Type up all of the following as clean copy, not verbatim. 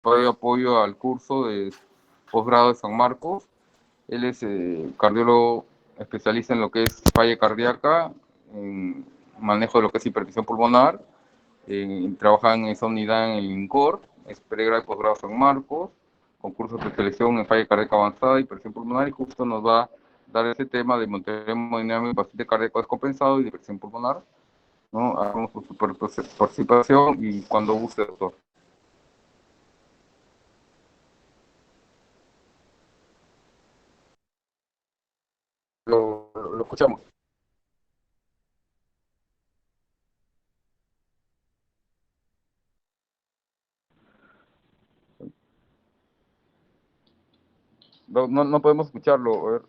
doy apoyo al curso de posgrado de San Marcos. Él es cardiólogo especialista en lo que es falla cardíaca, en manejo de lo que es hipertensión pulmonar. Trabaja en esa unidad en el INCOR, es pregrado y posgrado San Marcos, con curso de especialización en falla cardíaca avanzada y hipertensión pulmonar, y justo nos va a dar ese tema de monitoreo hemodinámico, paciente cardíaco descompensado y de hipertensión pulmonar, ¿no? Hagamos su participación y cuando guste, doctor. Lo escuchamos. No podemos escucharlo. A ver.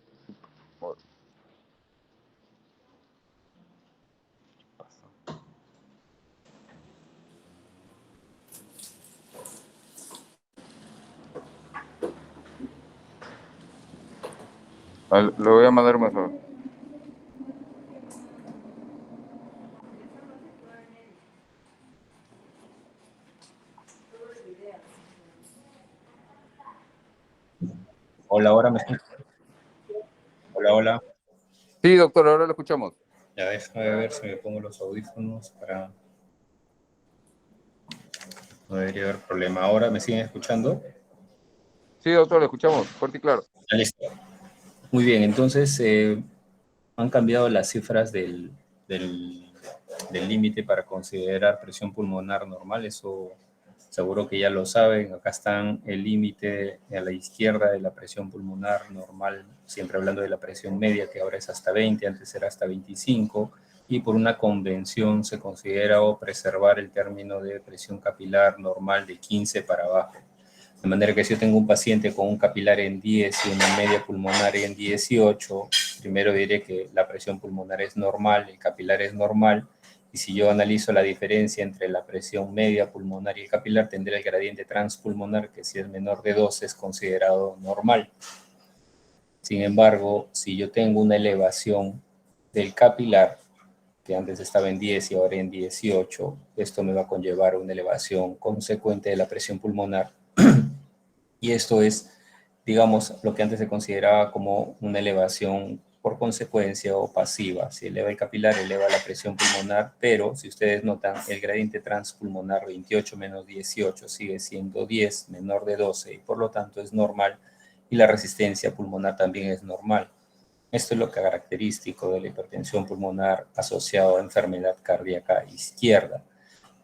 Le voy a mandar un mensaje. Hola, ahora me escuchas. Hola, hola. Sí, doctor, ahora lo escuchamos. Ya déjame ver si me pongo los audífonos para... No debería haber problema. ¿Ahora me siguen escuchando? Sí, doctor, lo escuchamos, fuerte y claro. Ya, listo. Muy bien, entonces han cambiado las cifras del límite para considerar presión pulmonar normal. Eso seguro que ya lo saben. Acá están el límite a la izquierda de la presión pulmonar normal, siempre hablando de la presión media, que ahora es hasta 20, antes era hasta 25, y por una convención se considera preservar el término de presión capilar normal de 15 para abajo. De manera que si yo tengo un paciente con un capilar en 10 y una media pulmonar en 18, primero diré que la presión pulmonar es normal, el capilar es normal, y si yo analizo la diferencia entre la presión media pulmonar y el capilar, tendré el gradiente transpulmonar, que si es menor de 12 es considerado normal. Sin embargo, si yo tengo una elevación del capilar, que antes estaba en 10 y ahora en 18, esto me va a conllevar una elevación consecuente de la presión pulmonar. Y esto es, digamos, lo que antes se consideraba como una elevación por consecuencia o pasiva. Si eleva el capilar, eleva la presión pulmonar, pero si ustedes notan, el gradiente transpulmonar 28 menos 18 sigue siendo 10, menor de 12, y por lo tanto es normal, y la resistencia pulmonar también es normal. Esto es lo característico de la hipertensión pulmonar asociada a enfermedad cardíaca izquierda,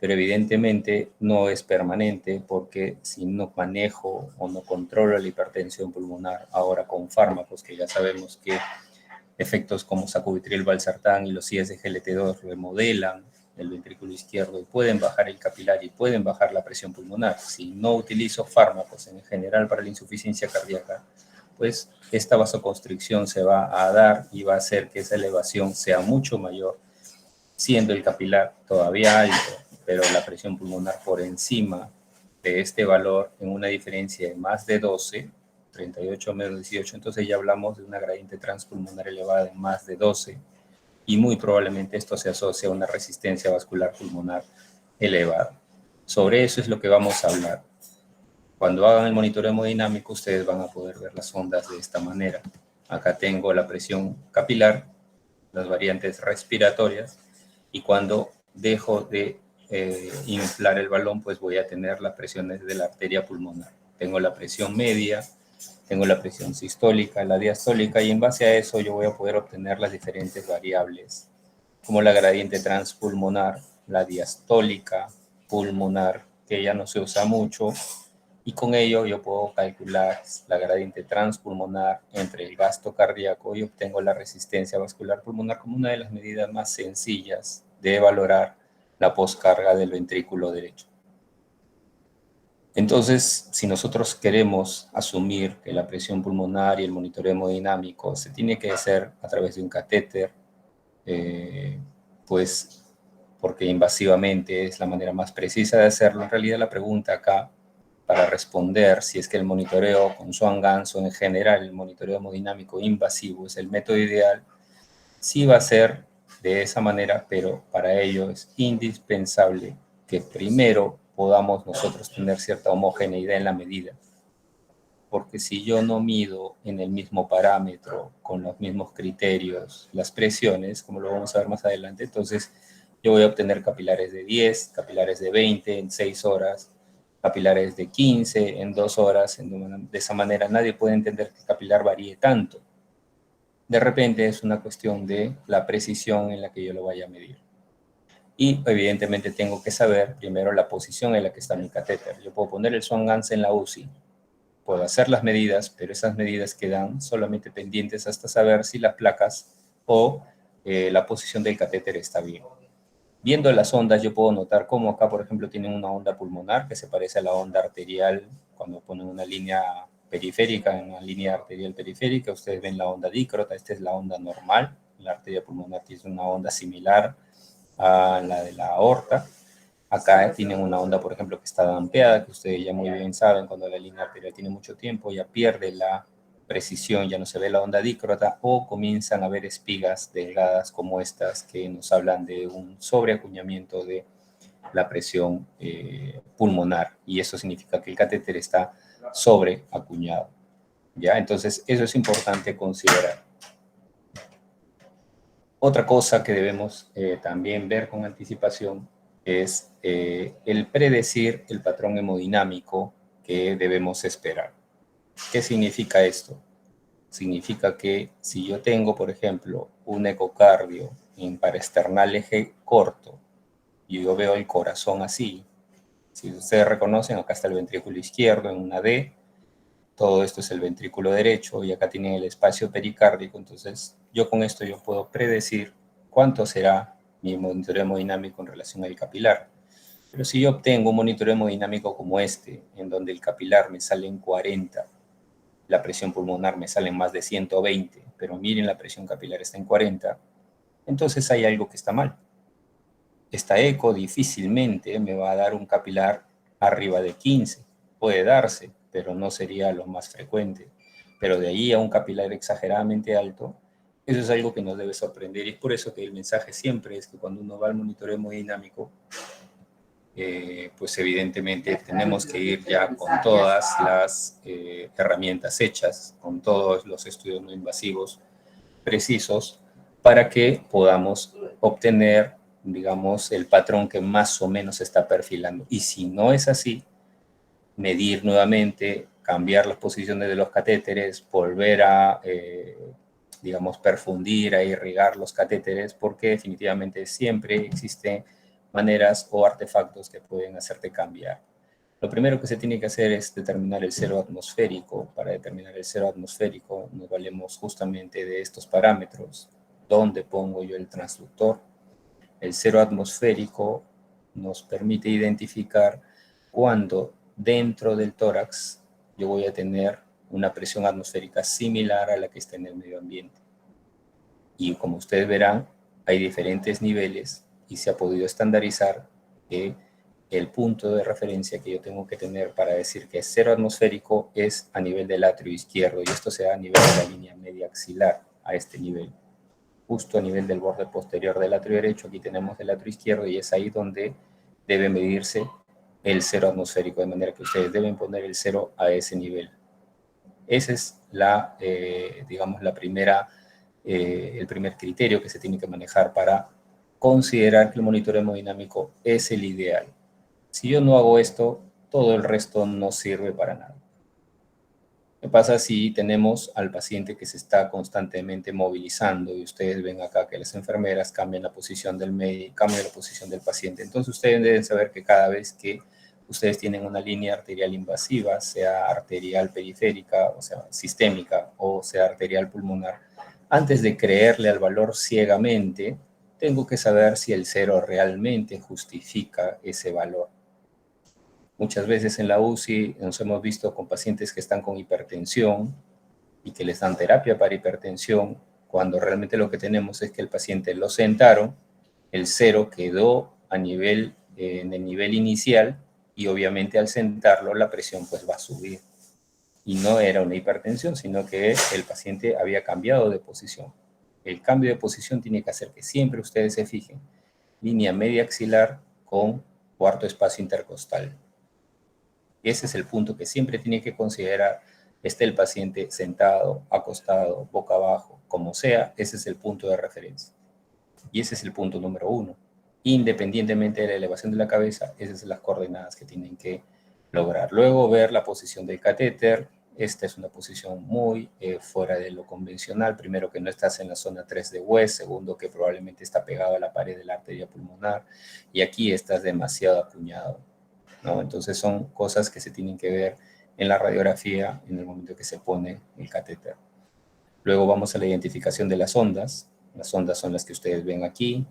pero evidentemente no es permanente, porque si no manejo o no controlo la hipertensión pulmonar ahora con fármacos, que ya sabemos que efectos como sacubitril, valsartán y los ISGLT2 remodelan el ventrículo izquierdo y pueden bajar el capilar y pueden bajar la presión pulmonar. Si no utilizo fármacos en general para la insuficiencia cardíaca, pues esta vasoconstricción se va a dar y va a hacer que esa elevación sea mucho mayor, siendo el capilar todavía alto, pero la presión pulmonar por encima de este valor en una diferencia de más de 12, 38 menos 18, entonces ya hablamos de una gradiente transpulmonar elevada de más de 12, y muy probablemente esto se asocia a una resistencia vascular pulmonar elevada. Sobre eso es lo que vamos a hablar. Cuando hagan el monitoreo hemodinámico, ustedes van a poder ver las ondas de esta manera. Acá tengo la presión capilar, las variantes respiratorias, y cuando dejo de inflar el balón, pues voy a tener las presiones de la arteria pulmonar. Tengo la presión media, tengo la presión sistólica, la diastólica, y en base a eso yo voy a poder obtener las diferentes variables, como la gradiente transpulmonar, la diastólica pulmonar, que ya no se usa mucho, y con ello yo puedo calcular la gradiente transpulmonar entre el gasto cardíaco y obtengo la resistencia vascular pulmonar como una de las medidas más sencillas de valorar la poscarga del ventrículo derecho. Entonces, si nosotros queremos asumir que la presión pulmonar y el monitoreo hemodinámico se tiene que hacer a través de un catéter, pues porque invasivamente es la manera más precisa de hacerlo, en realidad la pregunta acá para responder si es que el monitoreo con Swan-Ganz o en general el monitoreo hemodinámico invasivo es el método ideal, sí va a ser de esa manera, pero para ello es indispensable que primero podamos nosotros tener cierta homogeneidad en la medida. Porque si yo no mido en el mismo parámetro, con los mismos criterios, las presiones, como lo vamos a ver más adelante, entonces yo voy a obtener capilares de 10, capilares de 20 en 6 horas, capilares de 15 en 2 horas. De esa manera nadie puede entender que el capilar varíe tanto. De repente es una cuestión de la precisión en la que yo lo vaya a medir. Y evidentemente tengo que saber primero la posición en la que está mi catéter. Yo puedo poner el Swan-Ganz en la UCI, puedo hacer las medidas, pero esas medidas quedan solamente pendientes hasta saber si las placas o la posición del catéter está bien. Viendo las ondas, yo puedo notar cómo acá, por ejemplo, tienen una onda pulmonar que se parece a la onda arterial cuando ponen una línea periférica, en una línea arterial periférica. Ustedes ven la onda dícrota, esta es la onda normal. La arteria pulmonar tiene una onda similar a la de la aorta. Acá tienen una onda, por ejemplo, que está dampeada, que ustedes ya muy bien saben, cuando la línea arterial tiene mucho tiempo, ya pierde la precisión, ya no se ve la onda dícrota, o comienzan a ver espigas delgadas como estas que nos hablan de un sobreacuñamiento de la presión pulmonar, y eso significa que el catéter está sobreacuñado. ¿Ya? Entonces, eso es importante considerar. Otra cosa que debemos también ver con anticipación es el predecir el patrón hemodinámico que debemos esperar. ¿Qué significa esto? Significa que si yo tengo, por ejemplo, un ecocardio en paraesternal eje corto y yo veo el corazón así, si ustedes reconocen, acá está el ventrículo izquierdo en una D, todo esto es el ventrículo derecho y acá tienen el espacio pericárdico. Entonces yo con esto yo puedo predecir cuánto será mi monitoreo hemodinámico en relación al capilar. Pero si yo obtengo un monitoreo hemodinámico como este, en donde el capilar me sale en 40, la presión pulmonar me sale en más de 120, pero miren, la presión capilar está en 40, entonces hay algo que está mal. Esta eco difícilmente me va a dar un capilar arriba de 15. Puede darse, pero no sería lo más frecuente. Pero de ahí a un capilar exageradamente alto, eso es algo que nos debe sorprender. Y es por eso que el mensaje siempre es que cuando uno va al monitoreo hemodinámico, pues evidentemente tenemos que ir ya con todas las herramientas hechas, con todos los estudios no invasivos precisos, para que podamos obtener, digamos, el patrón que más o menos se está perfilando. Y si no es así, medir nuevamente, cambiar las posiciones de los catéteres, volver a, digamos, perfundir, a irrigar los catéteres, porque definitivamente siempre existen maneras o artefactos que pueden hacerte cambiar. Lo primero que se tiene que hacer es determinar el cero atmosférico. Para determinar el cero atmosférico nos valemos justamente de estos parámetros. ¿Dónde pongo yo el transductor? El cero atmosférico nos permite identificar cuándo dentro del tórax yo voy a tener una presión atmosférica similar a la que está en el medio ambiente. Y como ustedes verán, hay diferentes niveles y se ha podido estandarizar que el punto de referencia que yo tengo que tener para decir que es cero atmosférico es a nivel del atrio izquierdo, y esto se da a nivel de la línea media axilar, a este nivel. Justo a nivel del borde posterior del atrio derecho, aquí tenemos el atrio izquierdo, y es ahí donde debe medirse el cero atmosférico, de manera que ustedes deben poner el cero a ese nivel. Ese es digamos, el primer criterio que se tiene que manejar para considerar que el monitoreo hemodinámico es el ideal. Si yo no hago esto, todo el resto no sirve para nada. ¿Qué pasa si tenemos al paciente que se está constantemente movilizando y ustedes ven acá que las enfermeras cambian la posición del médico, cambian la posición del paciente? Entonces ustedes deben saber que cada vez que ustedes tienen una línea arterial invasiva, sea arterial periférica, o sea, sistémica, o sea arterial pulmonar, antes de creerle al valor ciegamente, tengo que saber si el cero realmente justifica ese valor. Muchas veces en la UCI nos hemos visto con pacientes que están con hipertensión y que les dan terapia para hipertensión, cuando realmente lo que tenemos es que el paciente lo sentaron, el cero quedó en el nivel inicial, y obviamente al sentarlo la presión pues va a subir. Y no era una hipertensión, sino que el paciente había cambiado de posición. El cambio de posición tiene que hacer que siempre ustedes se fijen línea media axilar con cuarto espacio intercostal. Ese es el punto que siempre tiene que considerar. Esté el paciente sentado, acostado, boca abajo, como sea, ese es el punto de referencia. Y ese es el punto número 1. Independientemente de la elevación de la cabeza, esas son las coordenadas que tienen que lograr. Luego ver la posición del catéter. Esta es una posición muy fuera de lo convencional. Primero, que no estás en la zona 3 de West. Segundo, que probablemente está pegado a la pared de la arteria pulmonar. Y aquí estás demasiado acuñado, ¿no? Entonces son cosas que se tienen que ver en la radiografía en el momento que se pone el catéter. Luego vamos a la identificación de las ondas. Las ondas son las que ustedes ven aquí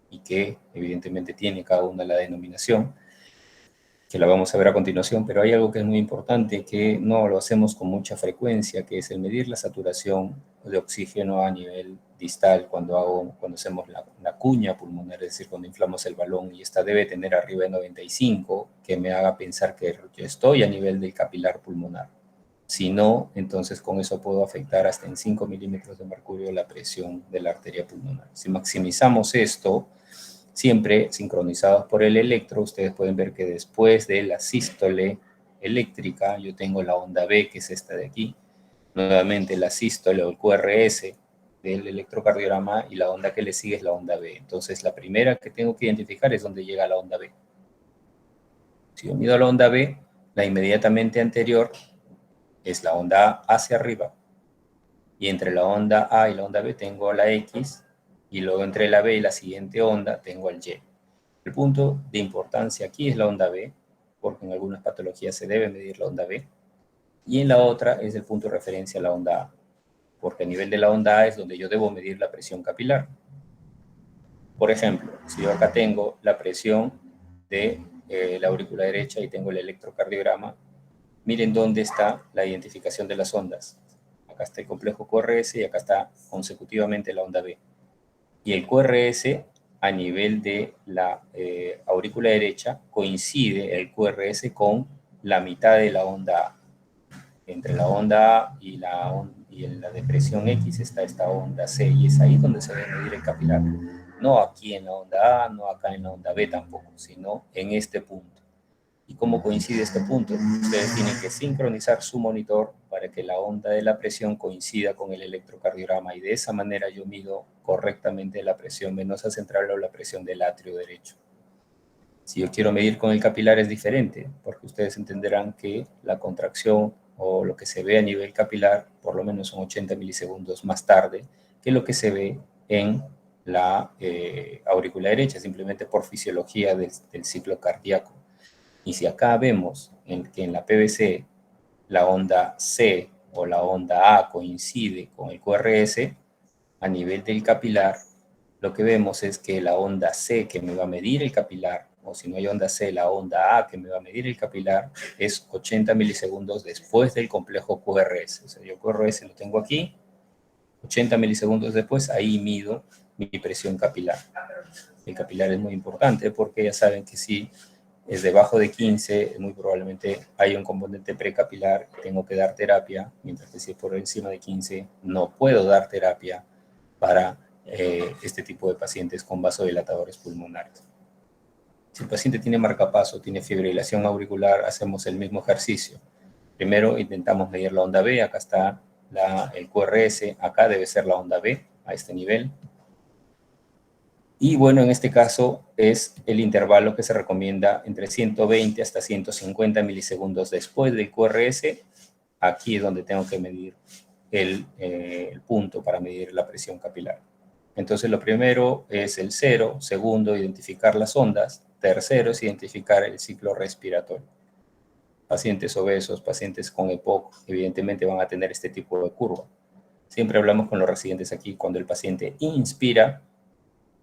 y que evidentemente tiene cada una la denominación, que la vamos a ver a continuación, pero hay algo que es muy importante, que no lo hacemos con mucha frecuencia, que es el medir la saturación de oxígeno a nivel distal cuando hacemos la cuña pulmonar, es decir, cuando inflamos el balón, y esta debe tener arriba de 95, que me haga pensar que yo estoy a nivel del capilar pulmonar. Si no, entonces con eso puedo afectar hasta en 5 milímetros de mercurio la presión de la arteria pulmonar. Si maximizamos esto, siempre sincronizados por el electro, ustedes pueden ver que después de la sístole eléctrica, yo tengo la onda B, que es esta de aquí, nuevamente la sístole o el QRS del electrocardiograma, y la onda que le sigue es la onda B. Entonces, la primera que tengo que identificar es donde llega la onda B. Si yo mido la onda B, la inmediatamente anterior es la onda A hacia arriba, y entre la onda A y la onda B tengo la X, y luego entre la B y la siguiente onda tengo el Y. El punto de importancia aquí es la onda B, porque en algunas patologías se debe medir la onda B, y en la otra es el punto de referencia a la onda A, porque a nivel de la onda A es donde yo debo medir la presión capilar. Por ejemplo, si yo acá tengo la presión de la aurícula derecha y tengo el electrocardiograma, miren dónde está la identificación de las ondas. Acá está el complejo QRS y acá está consecutivamente la onda B. Y el QRS a nivel de la aurícula derecha coincide el QRS con la mitad de la onda A. Entre la onda A y en la depresión X está esta onda C, y es ahí donde se debe medir el capilar. No aquí en la onda A, no acá en la onda B tampoco, sino en este punto. ¿Y cómo coincide este punto? Ustedes tienen que sincronizar su monitor para que la onda de la presión coincida con el electrocardiograma, y de esa manera yo mido correctamente la presión venosa central o la presión del atrio derecho. Si yo quiero medir con el capilar es diferente, porque ustedes entenderán que la contracción o lo que se ve a nivel capilar por lo menos son 80 milisegundos más tarde que lo que se ve en la aurícula derecha, simplemente por fisiología del ciclo cardíaco. Y si acá vemos que en la PVC la onda C o la onda A coincide con el QRS, a nivel del capilar, lo que vemos es que la onda C, que me va a medir el capilar, o si no hay onda C, la onda A, que me va a medir el capilar, es 80 milisegundos después del complejo QRS. O sea, yo QRS lo tengo aquí, 80 milisegundos después, ahí mido mi presión capilar. El capilar es muy importante porque ya saben que si es debajo de 15, muy probablemente hay un componente precapilar, tengo que dar terapia, mientras que si es por encima de 15, no puedo dar terapia para este tipo de pacientes con vasodilatadores pulmonares. Si el paciente tiene marcapaso, tiene fibrilación auricular, hacemos el mismo ejercicio. Primero intentamos medir la onda B, acá está el QRS, acá debe ser la onda B, a este nivel. Y bueno, en este caso es el intervalo que se recomienda entre 120 hasta 150 milisegundos después del QRS. Aquí es donde tengo que medir el punto para medir la presión capilar. Entonces lo primero es el 0, segundo, identificar las ondas, tercero es identificar el ciclo respiratorio. Pacientes obesos, pacientes con EPOC, evidentemente van a tener este tipo de curva. Siempre hablamos con los residentes aquí, cuando el paciente inspira,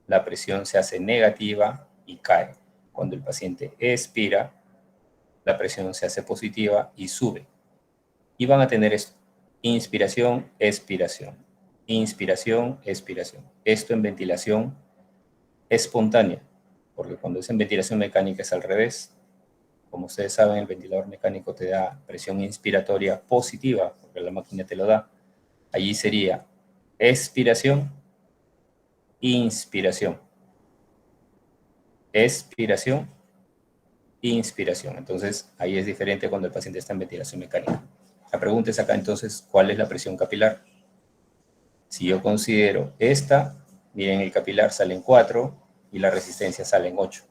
la presión se hace negativa y cae. Cuando el paciente expira, la presión se hace positiva y sube. Y van a tener esto: inspiración, expiración, inspiración, expiración. Esto en ventilación espontánea, porque cuando es en ventilación mecánica es al revés. Como ustedes saben, el ventilador mecánico te da presión inspiratoria positiva, porque la máquina te lo da. Allí sería expiración, inspiración, expiración, inspiración. Entonces, ahí es diferente cuando el paciente está en ventilación mecánica. La pregunta es acá, entonces, ¿cuál es la presión capilar? Si yo considero esta, miren, el capilar sale en 4 y la resistencia sale en 8.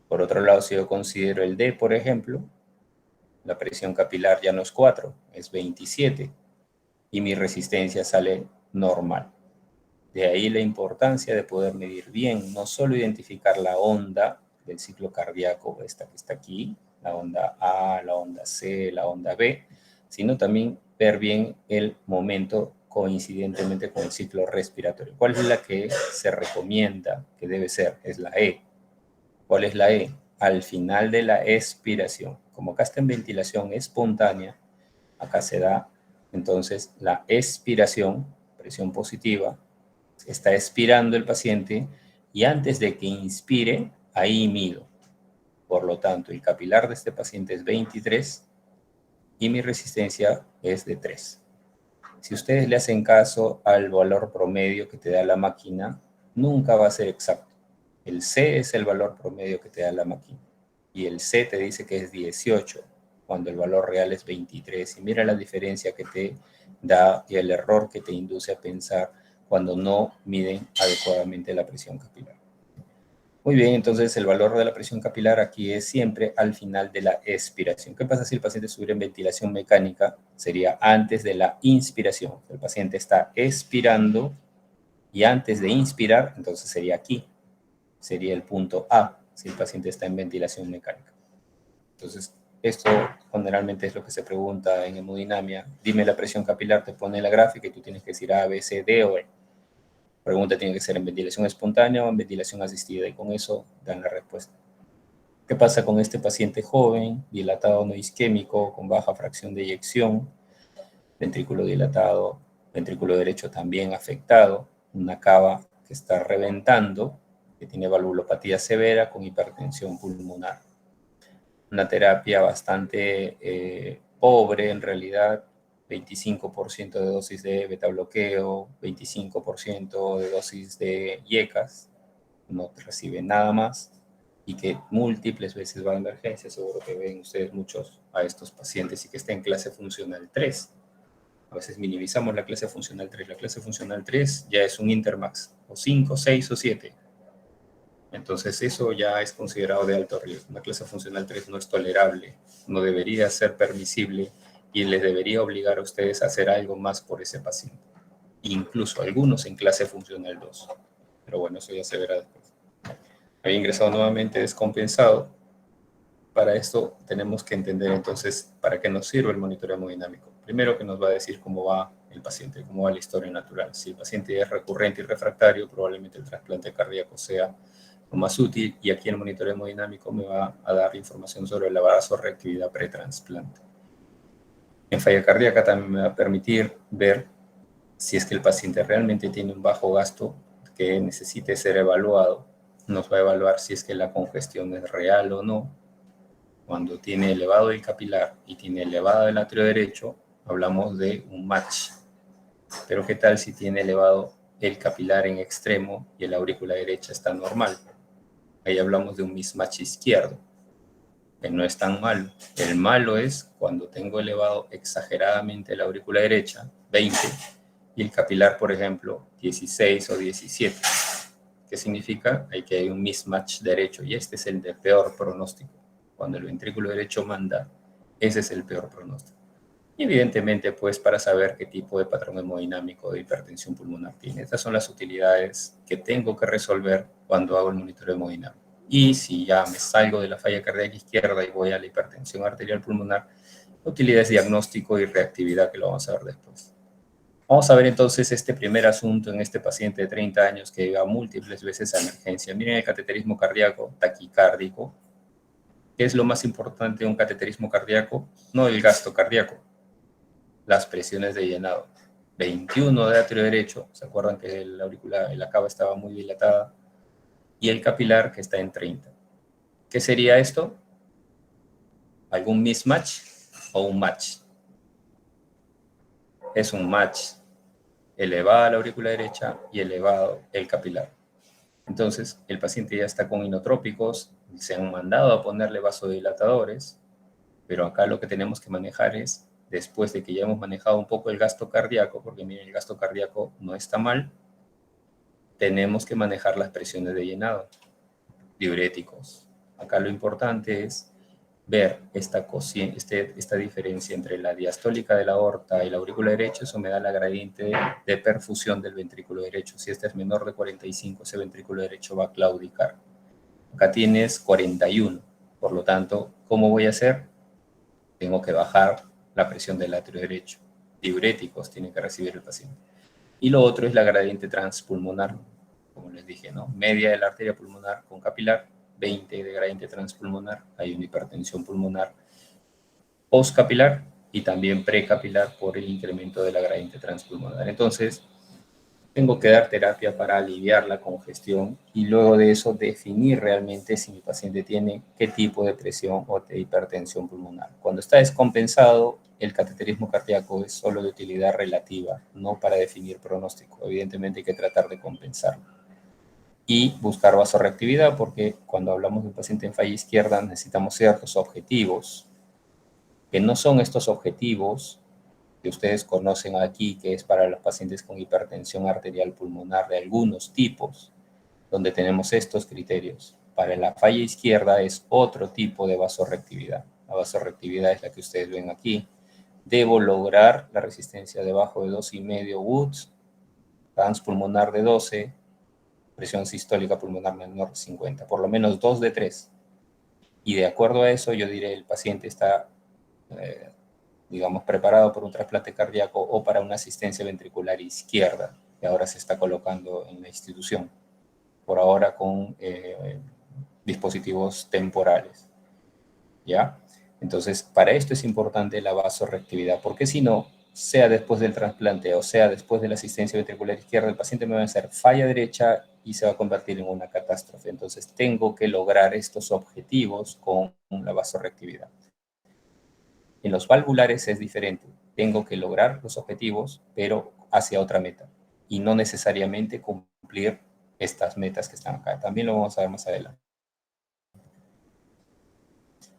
Por otro lado, si yo considero el D, por ejemplo, la presión capilar ya no es 4, es 27 y mi resistencia sale normal. De ahí la importancia de poder medir bien, no solo identificar la onda del ciclo cardíaco, esta que está aquí, la onda A, la onda C, la onda B, sino también ver bien el momento coincidentemente con el ciclo respiratorio. ¿Cuál es la que se recomienda que debe ser? Es la E. ¿Cuál es la E? Al final de la expiración. Como acá está en ventilación espontánea, acá se da entonces la expiración, presión positiva, está expirando el paciente y antes de que inspire, ahí mido. Por lo tanto, el capilar de este paciente es 23 y mi resistencia es de 3. Si ustedes le hacen caso al valor promedio que te da la máquina, nunca va a ser exacto. El C es el valor promedio que te da la máquina y el C te dice que es 18 cuando el valor real es 23. Y mira la diferencia que te da y el error que te induce a pensar cuando no miden adecuadamente la presión capilar. Muy bien, entonces el valor de la presión capilar aquí es siempre al final de la expiración. ¿Qué pasa si el paciente estuviera en ventilación mecánica? Sería antes de la inspiración. El paciente está expirando y antes de inspirar, entonces sería aquí. Sería el punto A, si el paciente está en ventilación mecánica. Entonces, esto generalmente es lo que se pregunta en hemodinamia. Dime la presión capilar, te pone la gráfica y tú tienes que decir A, B, C, D o E. La pregunta tiene que ser en ventilación espontánea o en ventilación asistida y con eso dan la respuesta. ¿Qué pasa con este paciente joven, dilatado no isquémico, con baja fracción de eyección, ventrículo dilatado, ventrículo derecho también afectado, una cava que está reventando, que tiene valvulopatía severa con hipertensión pulmonar? Una terapia bastante pobre en realidad, 25% de dosis de beta bloqueo, 25% de dosis de IECAS, no recibe nada más y que múltiples veces va a emergencia. Seguro que ven ustedes muchos a estos pacientes y que está en clase funcional 3. A veces minimizamos la clase funcional 3. La clase funcional 3 ya es un Intermax, o 5, 6 o 7. Entonces eso ya es considerado de alto riesgo. Una clase funcional 3 no es tolerable, no debería ser permisible y les debería obligar a ustedes a hacer algo más por ese paciente. Incluso algunos en clase funcional 2. Pero bueno, eso ya se verá después. Había ingresado nuevamente descompensado. Para esto tenemos que entender entonces para qué nos sirve el monitoreo hemodinámico. Primero que nos va a decir cómo va el paciente, cómo va la historia natural. Si el paciente es recurrente y refractario, probablemente el trasplante cardíaco sea lo más útil y aquí el monitoreo hemodinámico me va a dar información sobre la vasoreactividad pretransplante. En falla cardíaca también me va a permitir ver si es que el paciente realmente tiene un bajo gasto que necesite ser evaluado. Nos va a evaluar si es que la congestión es real o no. Cuando tiene elevado el capilar y tiene elevado el atrio derecho, hablamos de un match. Pero ¿qué tal si tiene elevado el capilar en extremo y la aurícula derecha está normal? Ahí hablamos de un mismatch izquierdo, que no es tan malo. El malo es cuando tengo elevado exageradamente la aurícula derecha, 20, y el capilar, por ejemplo, 16 o 17. ¿Qué significa? Que hay un mismatch derecho, y este es el de peor pronóstico. Cuando el ventrículo derecho manda, ese es el peor pronóstico. Y evidentemente, pues, para saber qué tipo de patrón hemodinámico de hipertensión pulmonar tiene. Estas son las utilidades que tengo que resolver cuando hago el monitoreo hemodinámico. Y si ya me salgo de la falla cardíaca izquierda y voy a la hipertensión arterial pulmonar, utilidades diagnóstico y reactividad, que lo vamos a ver después. Vamos a ver entonces este primer asunto en este paciente de 30 años que llega múltiples veces a emergencia. Miren el cateterismo cardíaco taquicárdico. ¿Qué es lo más importante de un cateterismo cardíaco? No el gasto cardíaco, las presiones de llenado. 21 de atrio derecho, ¿se acuerdan que la cava estaba muy dilatada? Y el capilar que está en 30. ¿Qué sería esto? ¿Algún mismatch o un match? Es un match. Elevada la aurícula derecha y elevado el capilar. Entonces, el paciente ya está con inotrópicos, se han mandado a ponerle vasodilatadores, pero acá lo que tenemos que manejar es, después de que ya hemos manejado un poco el gasto cardíaco, porque miren, el gasto cardíaco no está mal, tenemos que manejar las presiones de llenado, diuréticos. Acá lo importante es ver esta diferencia entre la diastólica de la aorta y la aurícula derecha. Eso me da la gradiente de perfusión del ventrículo derecho. Si esta es menor de 45, ese ventrículo derecho va a claudicar. Acá tienes 41, por lo tanto, ¿cómo voy a hacer? Tengo que bajar la presión del atrio derecho. Diuréticos tiene que recibir el paciente. Y lo otro es la gradiente transpulmonar, como les dije, ¿no? Media de la arteria pulmonar con capilar, 20 de gradiente transpulmonar, hay una hipertensión pulmonar postcapilar y también precapilar por el incremento de la gradiente transpulmonar. Entonces, tengo que dar terapia para aliviar la congestión y luego de eso definir realmente si mi paciente tiene qué tipo de presión o de hipertensión pulmonar. Cuando está descompensado, el cateterismo cardíaco es solo de utilidad relativa, no para definir pronóstico. Evidentemente hay que tratar de compensarlo. Y buscar vasorreactividad, porque cuando hablamos de un paciente en falla izquierda necesitamos ciertos objetivos, que no son estos objetivos que ustedes conocen aquí, que es para los pacientes con hipertensión arterial pulmonar de algunos tipos, donde tenemos estos criterios. Para la falla izquierda es otro tipo de vasorreactividad. La vasorreactividad es la que ustedes ven aquí. Debo lograr la resistencia debajo de 2,5 Woods, transpulmonar de 12, presión sistólica pulmonar menor de 50, por lo menos 2 de 3. Y de acuerdo a eso, yo diré, el paciente está digamos, preparado por un trasplante cardíaco o para una asistencia ventricular izquierda, que ahora se está colocando en la institución, por ahora con dispositivos temporales, ¿ya? Entonces, para esto es importante la vasorreactividad, porque si no, sea después del trasplante o sea después de la asistencia ventricular izquierda, el paciente me va a hacer falla derecha y se va a convertir en una catástrofe. Entonces, tengo que lograr estos objetivos con la vasorreactividad. En los valvulares es diferente. Tengo que lograr los objetivos, pero hacia otra meta. Y no necesariamente cumplir estas metas que están acá. También lo vamos a ver más adelante.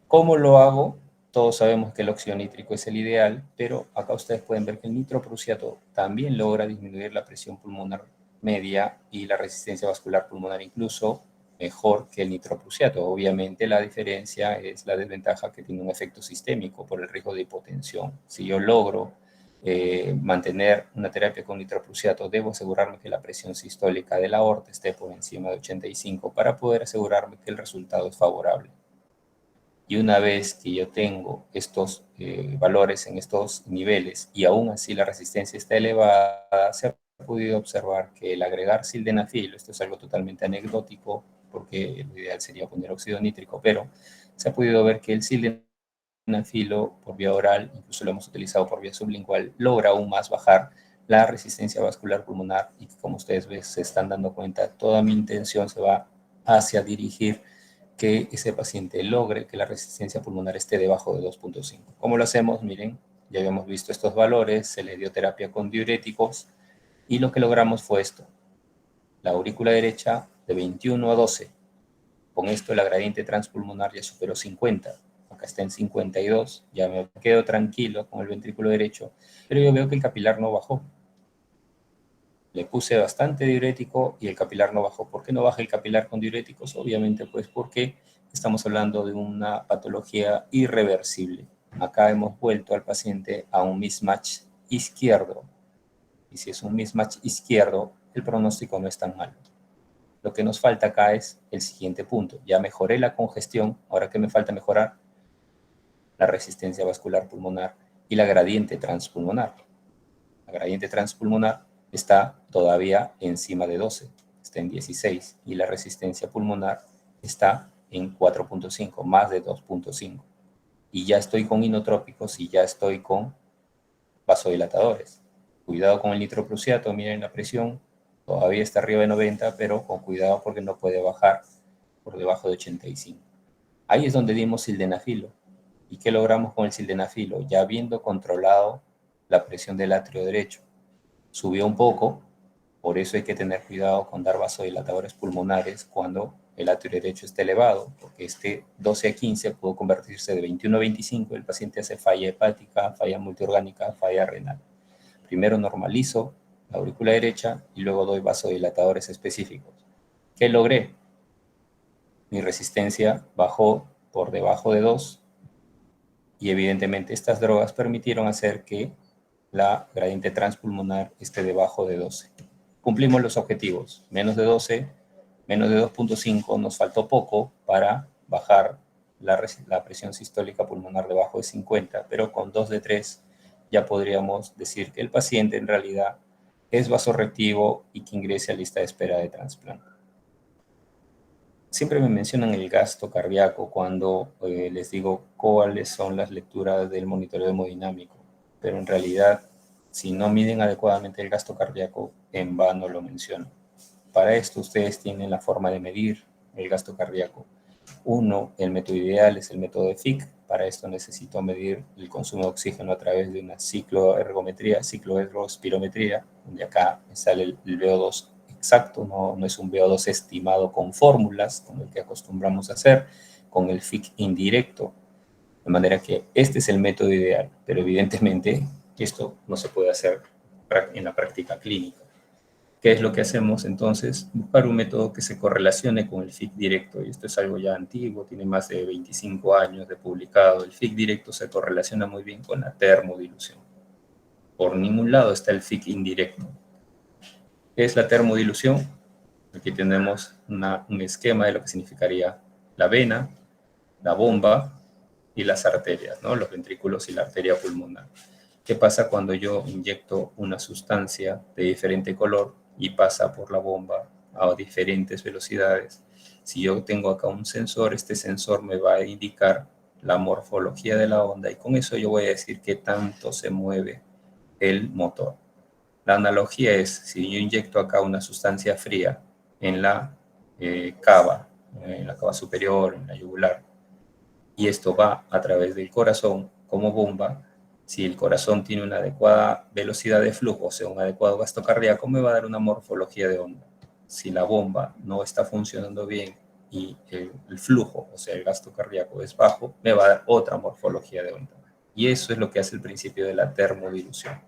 ¿Cómo lo hago? Todos sabemos que el óxido nítrico es el ideal, pero acá ustedes pueden ver que el nitroprusiato también logra disminuir la presión pulmonar media y la resistencia vascular pulmonar incluso mejor que el nitroprusiato. Obviamente la diferencia es la desventaja que tiene un efecto sistémico por el riesgo de hipotensión. Si yo logro mantener una terapia con nitroprusiato, debo asegurarme que la presión sistólica de la aorta esté por encima de 85 para poder asegurarme que el resultado es favorable. Y una vez que yo tengo estos valores en estos niveles y aún así la resistencia está elevada, se ha podido observar que el agregar sildenafil, esto es algo totalmente anecdótico porque lo ideal sería poner óxido nítrico, pero se ha podido ver que el sildenafilo por vía oral, incluso lo hemos utilizado por vía sublingual, logra aún más bajar la resistencia vascular pulmonar y como ustedes ven, se están dando cuenta, toda mi intención se va hacia dirigir que ese paciente logre que la resistencia pulmonar esté debajo de 2,5. ¿Cómo lo hacemos? Miren, ya habíamos visto estos valores, se le dio terapia con diuréticos y lo que logramos fue esto. La aurícula derecha de 21 a 12. Con esto la gradiente transpulmonar ya superó 50. Acá está en 52. Ya me quedo tranquilo con el ventrículo derecho, pero yo veo que el capilar no bajó. Le puse bastante diurético y el capilar no bajó. ¿Por qué no baja el capilar con diuréticos? Obviamente, pues porque estamos hablando de una patología irreversible. Acá hemos vuelto al paciente a un mismatch izquierdo. Y si es un mismatch izquierdo, el pronóstico no es tan malo. Lo que nos falta acá es el siguiente punto. Ya mejoré la congestión, ahora ¿qué me falta mejorar? La resistencia vascular pulmonar y la gradiente transpulmonar. La gradiente transpulmonar está todavía encima de 12, está en 16, y la resistencia pulmonar está en 4,5, más de 2,5. Y ya estoy con inotrópicos y ya estoy con vasodilatadores. Cuidado con el nitroprusiato, miren la presión, todavía está arriba de 90, pero con cuidado porque no puede bajar por debajo de 85. Ahí es donde dimos sildenafilo. ¿Y qué logramos con el sildenafilo? Ya habiendo controlado la presión del atrio derecho, subió un poco, por eso hay que tener cuidado con dar vasodilatadores pulmonares cuando el atrio derecho está elevado, porque este 12 a 15 pudo convertirse de 21 a 25, el paciente hace falla hepática, falla multiorgánica, falla renal. Primero normalizo la aurícula derecha y luego doy vasodilatadores específicos. ¿Qué logré? Mi resistencia bajó por debajo de 2 y evidentemente estas drogas permitieron hacer que la gradiente transpulmonar esté debajo de 12. Cumplimos los objetivos, menos de 12, menos de 2.5, nos faltó poco para bajar la presión sistólica pulmonar debajo de 50, pero con 2 de 3 ya podríamos decir que el paciente en realidad es vasorreactivo y que ingrese a lista de espera de trasplante. Siempre me mencionan el gasto cardíaco cuando les digo cuáles son las lecturas del monitoreo hemodinámico, pero en realidad, si no miden adecuadamente el gasto cardíaco, en vano lo menciono. Para esto ustedes tienen la forma de medir el gasto cardíaco. Uno, el método ideal es el método de Fick. Para esto necesito medir el consumo de oxígeno a través de una cicloergometría, cicloergospirometría, donde acá me sale el VO2 exacto, no es un VO2 estimado con fórmulas, como el que acostumbramos a hacer, con el Fick indirecto. De manera que este es el método ideal, pero evidentemente esto no se puede hacer en la práctica clínica. ¿Qué es lo que hacemos entonces? Buscar un método que se correlacione con el Fick directo, y esto es algo ya antiguo, tiene más de 25 años de publicado. El Fick directo se correlaciona muy bien con la termodilución. Por ningún lado está el Fick indirecto. ¿Qué es la termodilución? Aquí tenemos un esquema de lo que significaría la vena, la bomba y las arterias, ¿no? Los ventrículos y la arteria pulmonar. ¿Qué pasa cuando yo inyecto una sustancia de diferente color y pasa por la bomba a diferentes velocidades? Si yo tengo acá un sensor, este sensor me va a indicar la morfología de la onda y con eso yo voy a decir qué tanto se mueve el motor. La analogía es, si yo inyecto acá una sustancia fría en la cava superior, en la yugular, y esto va a través del corazón como bomba, si el corazón tiene una adecuada velocidad de flujo, o sea, un adecuado gasto cardíaco, me va a dar una morfología de onda. Si la bomba no está funcionando bien y el flujo, o sea, el gasto cardíaco es bajo, me va a dar otra morfología de onda. Y eso es lo que hace el principio de la termodilución.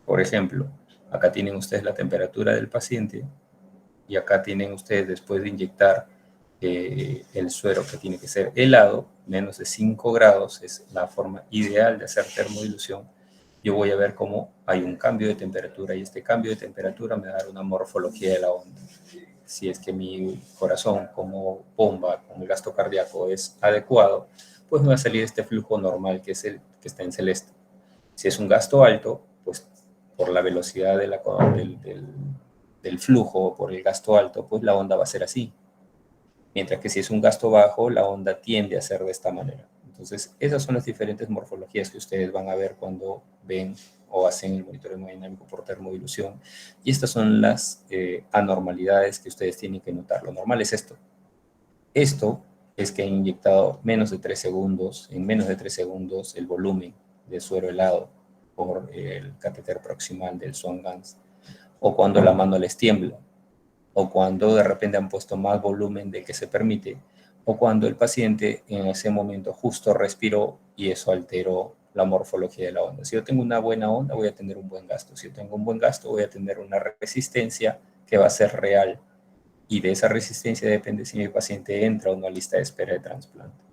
Por ejemplo, acá tienen ustedes la temperatura del paciente y acá tienen ustedes, después de inyectar el suero, que tiene que ser helado, menos de 5 grados, es la forma ideal de hacer termodilución. Yo voy a ver cómo hay un cambio de temperatura y este cambio de temperatura me va a dar una morfología de la onda. Si es que mi corazón como bomba, con el gasto cardíaco es adecuado, pues me va a salir este flujo normal que es el que está en celeste. Si es un gasto alto, pues por la velocidad del flujo, por el gasto alto, pues la onda va a ser así. Mientras que si es un gasto bajo, la onda tiende a ser de esta manera. Entonces, esas son las diferentes morfologías que ustedes van a ver cuando ven o hacen el monitoreo hemodinámico por termodilución. Y estas son las anormalidades que ustedes tienen que notar. Lo normal es esto. Esto es que han inyectado menos de 3 segundos, en menos de 3 segundos, el volumen de suero helado por el catéter proximal del Swan-Ganz, o cuando la mano les tiembla, o cuando de repente han puesto más volumen del que se permite, o cuando el paciente en ese momento justo respiró y eso alteró la morfología de la onda. Si yo tengo una buena onda, voy a tener un buen gasto. Si yo tengo un buen gasto, voy a tener una resistencia que va a ser real. Y de esa resistencia depende si mi paciente entra o no a lista de espera de trasplante.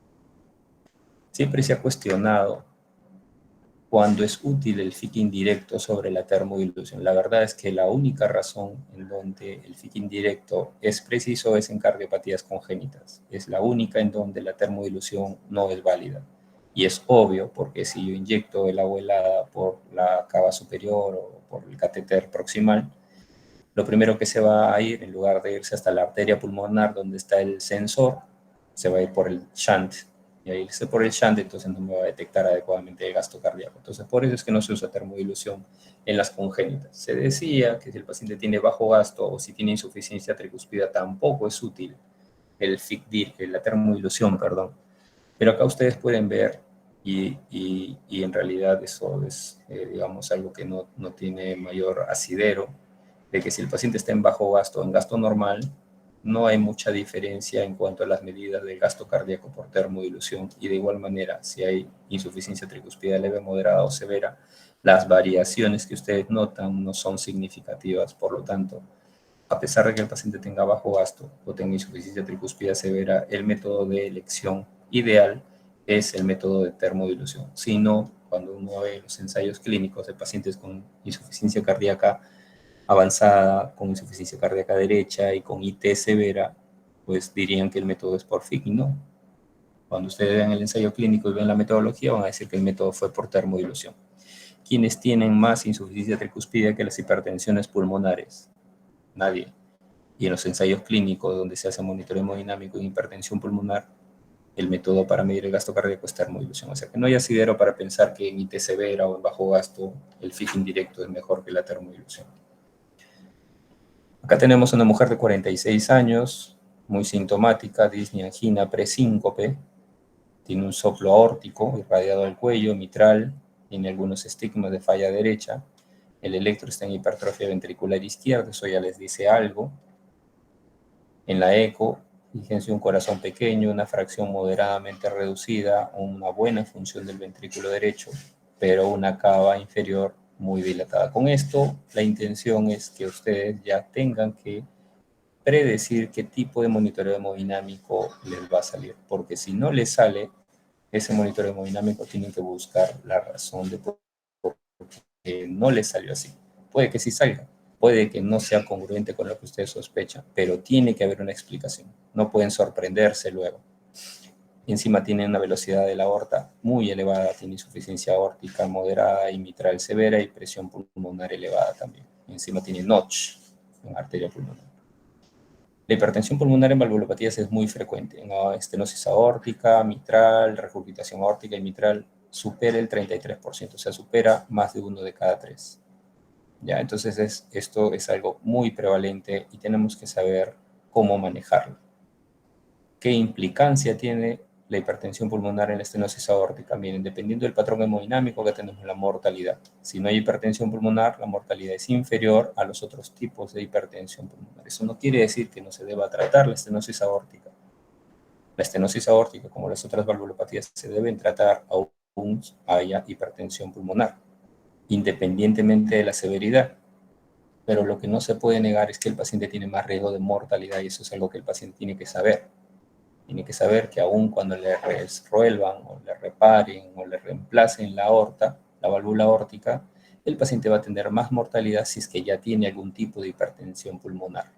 Siempre se ha cuestionado cuando es útil el Fick indirecto sobre la termodilución. La verdad es que la única razón en donde el Fick indirecto es preciso es en cardiopatías congénitas. Es la única en donde la termodilución no es válida. Y es obvio porque si yo inyecto el agua helada por la cava superior o por el catéter proximal, lo primero que se va a ir, en lugar de irse hasta la arteria pulmonar donde está el sensor, se va a ir por el shunt. Y ahí irse por el shunt, entonces no me va a detectar adecuadamente el gasto cardíaco. Entonces, por eso es que no se usa termodilución en las congénitas. Se decía que si el paciente tiene bajo gasto o si tiene insuficiencia tricúspida, tampoco es útil el FICDIR, la termodilución, perdón. Pero acá ustedes pueden ver, y en realidad eso es, digamos, algo que no tiene mayor asidero, de que si el paciente está en bajo gasto, en gasto normal, no hay mucha diferencia en cuanto a las medidas del gasto cardíaco por termodilución, y de igual manera, si hay insuficiencia tricuspidea leve, moderada o severa, las variaciones que ustedes notan no son significativas. Por lo tanto, a pesar de que el paciente tenga bajo gasto o tenga insuficiencia tricuspidea severa, el método de elección ideal es el método de termodilución. Si no, cuando uno ve los ensayos clínicos de pacientes con insuficiencia cardíaca avanzada, con insuficiencia cardíaca derecha y con IT severa, pues dirían que el método es por FIC, y no. Cuando ustedes vean el ensayo clínico y ven la metodología, van a decir que el método fue por termodilución. ¿Quiénes tienen más insuficiencia tricuspidea que las hipertensiones pulmonares? Nadie. Y en los ensayos clínicos donde se hace monitoreo hemodinámico en hipertensión pulmonar, el método para medir el gasto cardíaco es termodilución. O sea que no hay asidero para pensar que en IT severa o en bajo gasto el FIC indirecto es mejor que la termodilución. Acá tenemos una mujer de 46 años, muy sintomática, disnea, angina, presíncope, tiene un soplo aórtico irradiado al cuello, mitral, tiene algunos estigmas de falla derecha, el electro está en hipertrofia ventricular izquierda, eso ya les dice algo. En la eco, fíjense un corazón pequeño, una fracción moderadamente reducida, una buena función del ventrículo derecho, pero una cava inferior muy dilatada. Con esto, la intención es que ustedes ya tengan que predecir qué tipo de monitoreo hemodinámico les va a salir, porque si no les sale ese monitoreo hemodinámico, tienen que buscar la razón de por qué no les salió así. Puede que sí salga, puede que no sea congruente con lo que ustedes sospechan, pero tiene que haber una explicación. No pueden sorprenderse luego. Y encima tiene una velocidad de la aorta muy elevada, tiene insuficiencia aórtica moderada y mitral severa y presión pulmonar elevada también. Y encima tiene notch en arteria pulmonar. La hipertensión pulmonar en valvulopatías es muy frecuente. En estenosis aórtica, mitral, regurgitación aórtica y mitral supera el 33%, o sea, supera más de 1 de cada 3. ¿Ya? Entonces esto es algo muy prevalente y tenemos que saber cómo manejarlo. ¿Qué implicancia tiene la hipertensión pulmonar en la estenosis aórtica? Miren, dependiendo del patrón hemodinámico que tenemos la mortalidad. Si no hay hipertensión pulmonar, la mortalidad es inferior a los otros tipos de hipertensión pulmonar. Eso no quiere decir que no se deba tratar la estenosis aórtica. La estenosis aórtica, como las otras valvulopatías, se deben tratar aún haya hipertensión pulmonar, independientemente de la severidad. Pero lo que no se puede negar es que el paciente tiene más riesgo de mortalidad, y eso es algo que el paciente tiene que saber. Tiene que saber que aún cuando le resuelvan o le reparen o le reemplacen la aorta, la válvula aórtica, el paciente va a tener más mortalidad si es que ya tiene algún tipo de hipertensión pulmonar.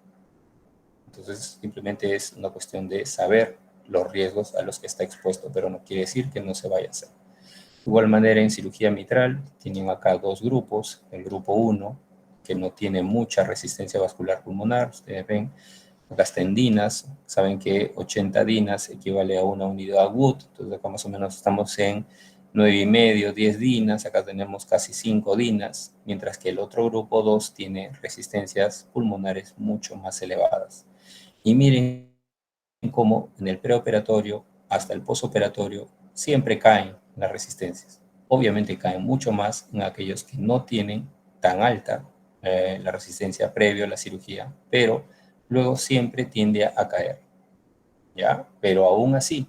Entonces, simplemente es una cuestión de saber los riesgos a los que está expuesto, pero no quiere decir que no se vaya a hacer. De igual manera, en cirugía mitral, tienen acá dos grupos. El grupo 1, que no tiene mucha resistencia vascular pulmonar, ustedes ven, las tendinas, saben que 80 dinas equivale a una unidad Wood, entonces acá más o menos estamos en 9,5, 10 dinas, acá tenemos casi 5 dinas, mientras que el otro grupo 2 tiene resistencias pulmonares mucho más elevadas. Y miren cómo en el preoperatorio hasta el posoperatorio siempre caen las resistencias. Obviamente caen mucho más en aquellos que no tienen tan alta la resistencia previo a la cirugía, pero luego siempre tiende a caer, ¿ya? Pero aún así,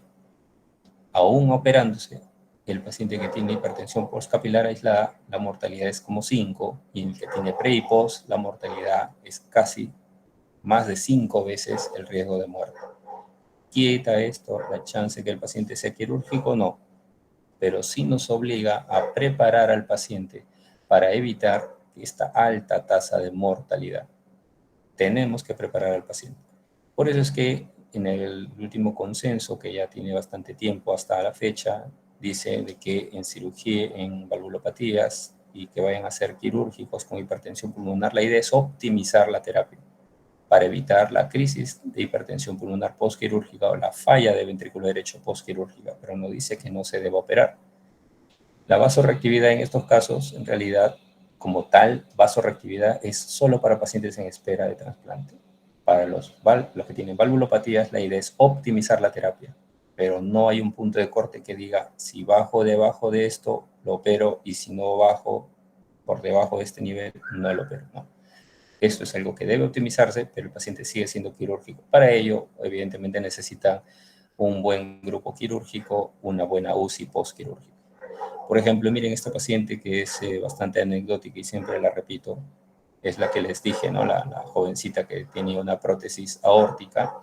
aún operándose, el paciente que tiene hipertensión postcapilar aislada, la mortalidad es como 5, y el que tiene pre y post, la mortalidad es casi más de 5 veces el riesgo de muerte. ¿Quita esto la chance de que el paciente sea quirúrgico? No, pero sí nos obliga a preparar al paciente para evitar esta alta tasa de mortalidad. Tenemos que preparar al paciente. Por eso es que en el último consenso, que ya tiene bastante tiempo hasta la fecha, dice de que en cirugía, en valvulopatías y que vayan a ser quirúrgicos con hipertensión pulmonar, la idea es optimizar la terapia para evitar la crisis de hipertensión pulmonar postquirúrgica o la falla de ventrículo derecho postquirúrgica, pero no dice que no se deba operar. La vasorreactividad en estos casos, en realidad, como tal, vasorreactividad es solo para pacientes en espera de trasplante. Para los que tienen valvulopatías, la idea es optimizar la terapia, pero no hay un punto de corte que diga, si bajo debajo de esto, lo opero, y si no bajo por debajo de este nivel, no lo opero. No. Esto es algo que debe optimizarse, pero el paciente sigue siendo quirúrgico. Para ello, evidentemente, necesita un buen grupo quirúrgico, una buena UCI postquirúrgica. Por ejemplo, miren esta paciente que es bastante anecdótica y siempre la repito, es la que les dije, ¿no? La jovencita que tenía una prótesis aórtica.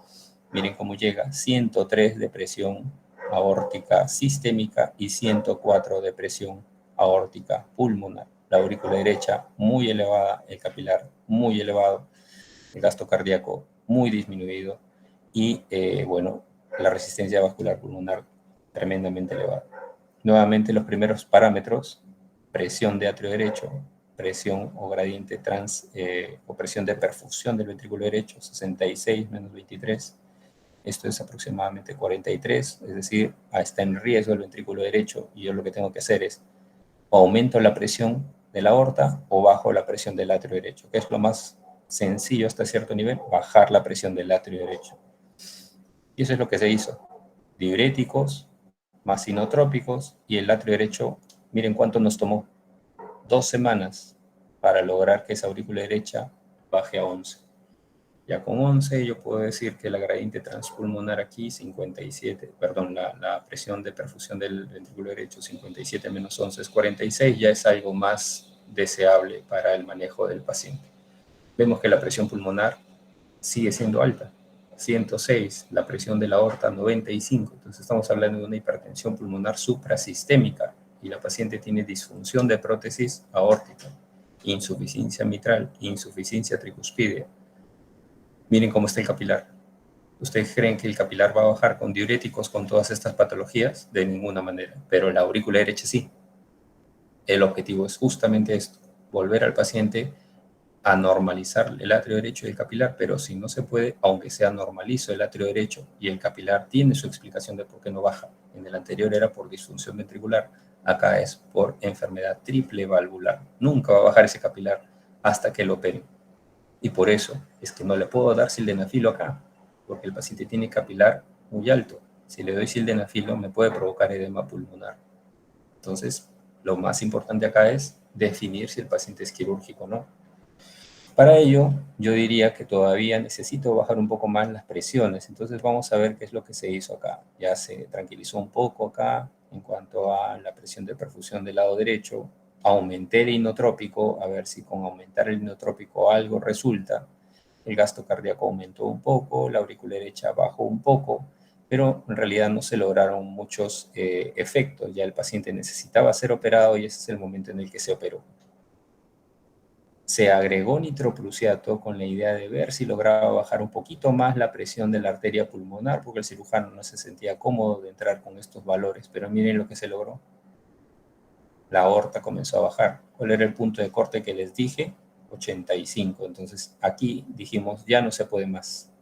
Miren cómo llega, 103 de presión aórtica sistémica y 104 de presión aórtica pulmonar. La aurícula derecha muy elevada, el capilar muy elevado, el gasto cardíaco muy disminuido y, bueno, la resistencia vascular pulmonar tremendamente elevada. Nuevamente los primeros parámetros, presión de atrio derecho, presión o gradiente o presión de perfusión del ventrículo derecho, 66 menos 23. Esto es aproximadamente 43, es decir, está en riesgo el ventrículo derecho y yo lo que tengo que hacer es aumento la presión de la aorta o bajo la presión del atrio derecho, que es lo más sencillo hasta cierto nivel, bajar la presión del atrio derecho. Y eso es lo que se hizo. Diuréticos, más inotrópicos, y el atrio derecho, miren cuánto nos tomó. 2 semanas para lograr que esa aurícula derecha baje a 11. Ya con 11 yo puedo decir que la gradiente transpulmonar aquí, 57, perdón, la presión de perfusión del ventrículo derecho, 57 menos 11 es 46, ya es algo más deseable para el manejo del paciente. Vemos que la presión pulmonar sigue siendo alta, 106, la presión de la aorta 95, entonces estamos hablando de una hipertensión pulmonar suprasistémica y la paciente tiene disfunción de prótesis aórtica, insuficiencia mitral, insuficiencia tricuspidea. Miren cómo está el capilar. ¿Ustedes creen que el capilar va a bajar con diuréticos con todas estas patologías? De ninguna manera, pero la aurícula derecha sí. El objetivo es justamente esto, volver al paciente a normalizar el atrio derecho y el capilar, pero si no se puede, aunque sea normalizo el atrio derecho y el capilar tiene su explicación de por qué no baja. En el anterior era por disfunción ventricular, acá es por enfermedad triple valvular. Nunca va a bajar ese capilar hasta que lo operen. Y por eso es que no le puedo dar sildenafilo acá, porque el paciente tiene capilar muy alto. Si le doy sildenafilo me puede provocar edema pulmonar. Entonces, lo más importante acá es definir si el paciente es quirúrgico o no. Para ello, yo diría que todavía necesito bajar un poco más las presiones. Entonces vamos a ver qué es lo que se hizo acá. Ya se tranquilizó un poco acá en cuanto a la presión de perfusión del lado derecho. Aumenté el inotrópico, a ver si con aumentar el inotrópico algo resulta. El gasto cardíaco aumentó un poco, la aurícula derecha bajó un poco, pero en realidad no se lograron muchos efectos. Ya el paciente necesitaba ser operado y ese es el momento en el que se operó. Se agregó nitroprusiato con la idea de ver si lograba bajar un poquito más la presión de la arteria pulmonar, porque el cirujano no se sentía cómodo de entrar con estos valores, pero miren lo que se logró. La aorta comenzó a bajar. ¿Cuál era el punto de corte que les dije? 85. Entonces aquí dijimos, ya no se puede más.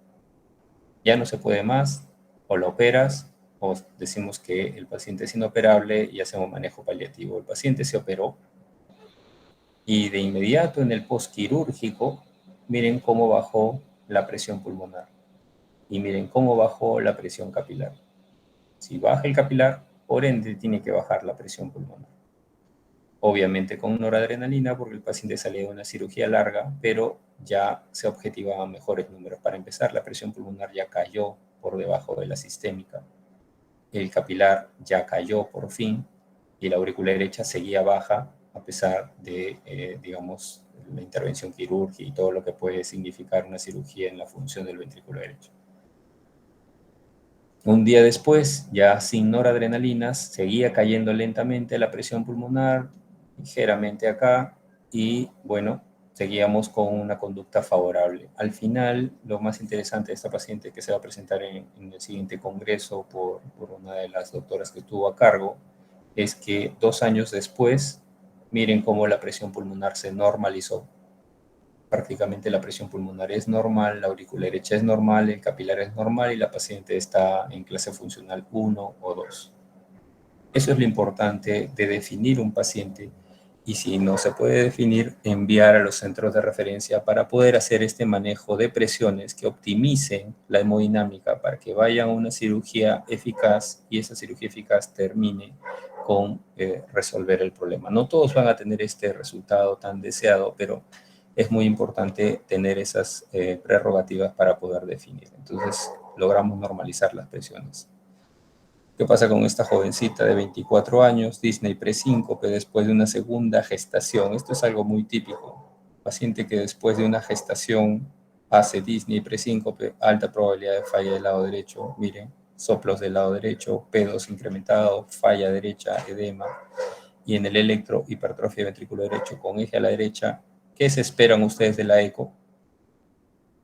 Ya no se puede más, o lo operas, o decimos que el paciente es inoperable y hacemos manejo paliativo. El paciente se operó, y de inmediato en el postquirúrgico, miren cómo bajó la presión pulmonar y miren cómo bajó la presión capilar. Si baja el capilar, por ende tiene que bajar la presión pulmonar. Obviamente con noradrenalina porque el paciente salía de una cirugía larga, pero ya se objetivaban mejores números. Para empezar, la presión pulmonar ya cayó por debajo de la sistémica. El capilar ya cayó por fin y la aurícula derecha seguía baja a pesar de, digamos, la intervención quirúrgica y todo lo que puede significar una cirugía en la función del ventrículo derecho. Un día después, ya sin noradrenalinas, seguía cayendo lentamente la presión pulmonar, ligeramente acá, y bueno, seguíamos con una conducta favorable. Al final, lo más interesante de esta paciente que se va a presentar en el siguiente congreso por una de las doctoras que estuvo a cargo, es que 2 años después, miren cómo la presión pulmonar se normalizó. Prácticamente la presión pulmonar es normal, la aurícula derecha es normal, el capilar es normal y la paciente está en clase funcional 1 o 2. Eso es lo importante de definir un paciente y si no se puede definir, enviar a los centros de referencia para poder hacer este manejo de presiones que optimicen la hemodinámica para que vayan a una cirugía eficaz y esa cirugía eficaz termine con resolver el problema. No todos van a tener este resultado tan deseado, pero es muy importante tener esas prerrogativas para poder definir. Entonces, logramos normalizar las presiones. ¿Qué pasa con esta jovencita de 24 años, Disney presíncope, después de una segunda gestación? Esto es algo muy típico. Paciente que después de una gestación hace Disney presíncope, alta probabilidad de falla del lado derecho. Miren, soplos del lado derecho, pedos incrementados, falla derecha, edema. Y en el electro, hipertrofia ventrículo derecho con eje a la derecha. ¿Qué se esperan ustedes de la eco?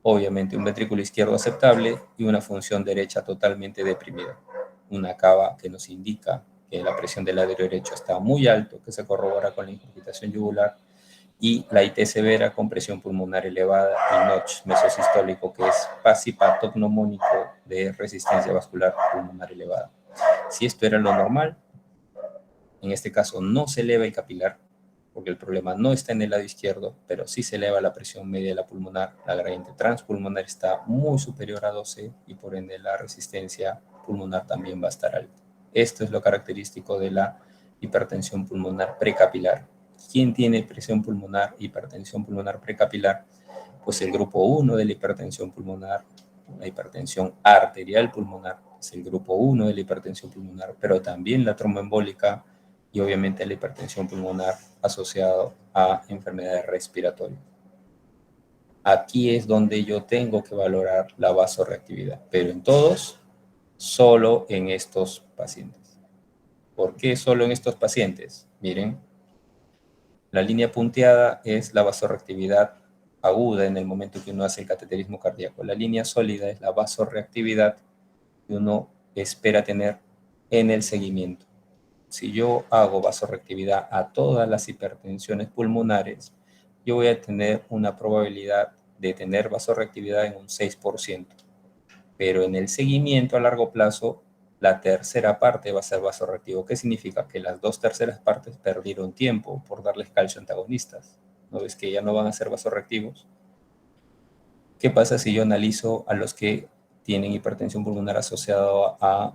Obviamente un ventrículo izquierdo aceptable y una función derecha totalmente deprimida. Una cava que nos indica que la presión del lado derecho está muy alto, que se corrobora con la ingurgitación yugular, y la IT severa con presión pulmonar elevada y notch mesosistólico, que es pasipatognomónico de resistencia vascular pulmonar elevada. Si esto era lo normal, en este caso no se eleva el capilar, porque el problema no está en el lado izquierdo, pero sí se eleva la presión media de la pulmonar, la gradiente transpulmonar está muy superior a 12 y por ende la resistencia pulmonar también va a estar alta. Esto es lo característico de la hipertensión pulmonar precapilar. ¿Quién tiene presión pulmonar, hipertensión pulmonar precapilar? Pues el grupo 1 de la hipertensión pulmonar, la hipertensión arterial pulmonar, es el grupo 1 de la hipertensión pulmonar, pero también la tromboembólica y obviamente la hipertensión pulmonar asociado a enfermedades respiratorias. Aquí es donde yo tengo que valorar la vasorreactividad, pero en todos, solo en estos pacientes. ¿Por qué solo en estos pacientes? Miren, la línea punteada es la vasorreactividad aguda en el momento que uno hace el cateterismo cardíaco. La línea sólida es la vasorreactividad que uno espera tener en el seguimiento. Si yo hago vasorreactividad a todas las hipertensiones pulmonares, yo voy a tener una probabilidad de tener vasorreactividad en un 6%. Pero en el seguimiento a largo plazo, la tercera parte va a ser vasorreactivo. ¿Qué significa? Que las 2/3 partes perdieron tiempo por darles calcio antagonistas. ¿No ves que ya no van a ser vasorreactivos? ¿Qué pasa si yo analizo a los que tienen hipertensión pulmonar asociado a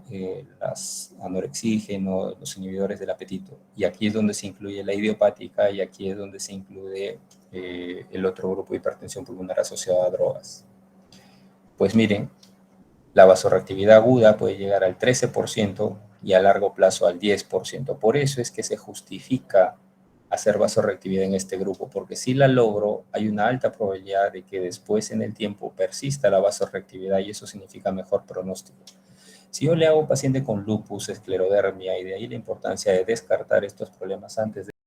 las anorexígenos, los inhibidores del apetito? Y aquí es donde se incluye la idiopática y aquí es donde se incluye el otro grupo de hipertensión pulmonar asociado a drogas. Pues miren, la vasorreactividad aguda puede llegar al 13% y a largo plazo al 10%. Por eso es que se justifica hacer vasorreactividad en este grupo, porque si la logro, hay una alta probabilidad de que después en el tiempo persista la vasorreactividad y eso significa mejor pronóstico. Si yo le hago a un paciente con lupus, esclerodermia, y de ahí la importancia de descartar estos problemas antes de